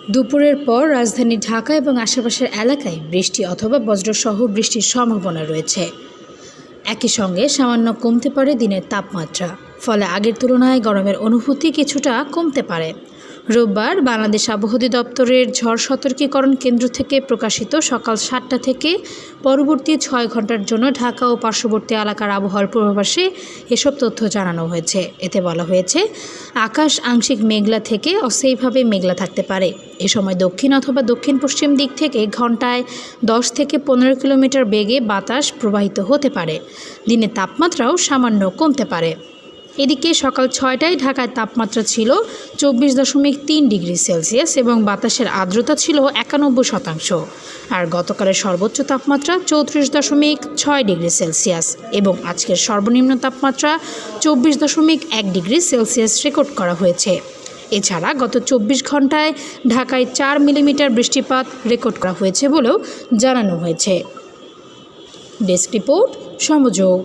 দুপুরের পর রাজধানী ঢাকা এবং আশেপাশের এলাকায় বৃষ্টি অথবা বজ্রসহ বৃষ্টির সম্ভাবনা রয়েছে। একই সঙ্গে সামান্য কমতে পারে দিনের তাপমাত্রা, ফলে আগের তুলনায় গরমের অনুভূতি কিছুটা কমতে পারে। রোববার বাংলাদেশ আবহাওয়া অধিদপ্তরের ঝড় সতর্কীকরণ কেন্দ্র থেকে প্রকাশিত সকাল 7টা থেকে পরবর্তী 6 ঘন্টার জন্য ঢাকা ও পার্শ্ববর্তী এলাকার আবহাওয়ার পূর্বাভাসে এসব তথ্য জানানো হয়েছে। এতে বলা হয়েছে, আকাশ আংশিক মেঘলা থেকে অস্থায়ীভাবে মেঘলা থাকতে পারে। এ সময় দক্ষিণ অথবা দক্ষিণ পশ্চিম দিক থেকে ঘন্টায় 10 থেকে 15 কিলোমিটার বেগে বাতাস প্রবাহিত হতে পারে। দিনের তাপমাত্রাও সামান্য কমতে পারে। এদিকে সকাল 6টায় ঢাকায় তাপমাত্রা ছিল 24.3 ডিগ্রি সেলসিয়াস এবং বাতাসের আর্দ্রতা ছিল 91%। আর গতকালের সর্বোচ্চ তাপমাত্রা 34.6 ডিগ্রি সেলসিয়াস এবং আজকের সর্বনিম্ন তাপমাত্রা 24.1 ডিগ্রি সেলসিয়াস রেকর্ড করা হয়েছে। এছাড়া গত 24 ঘন্টায় ঢাকায় 4 মিলিমিটার বৃষ্টিপাত রেকর্ড করা হয়েছে বলেও জানানো হয়েছে। Desk report, সমযোগ।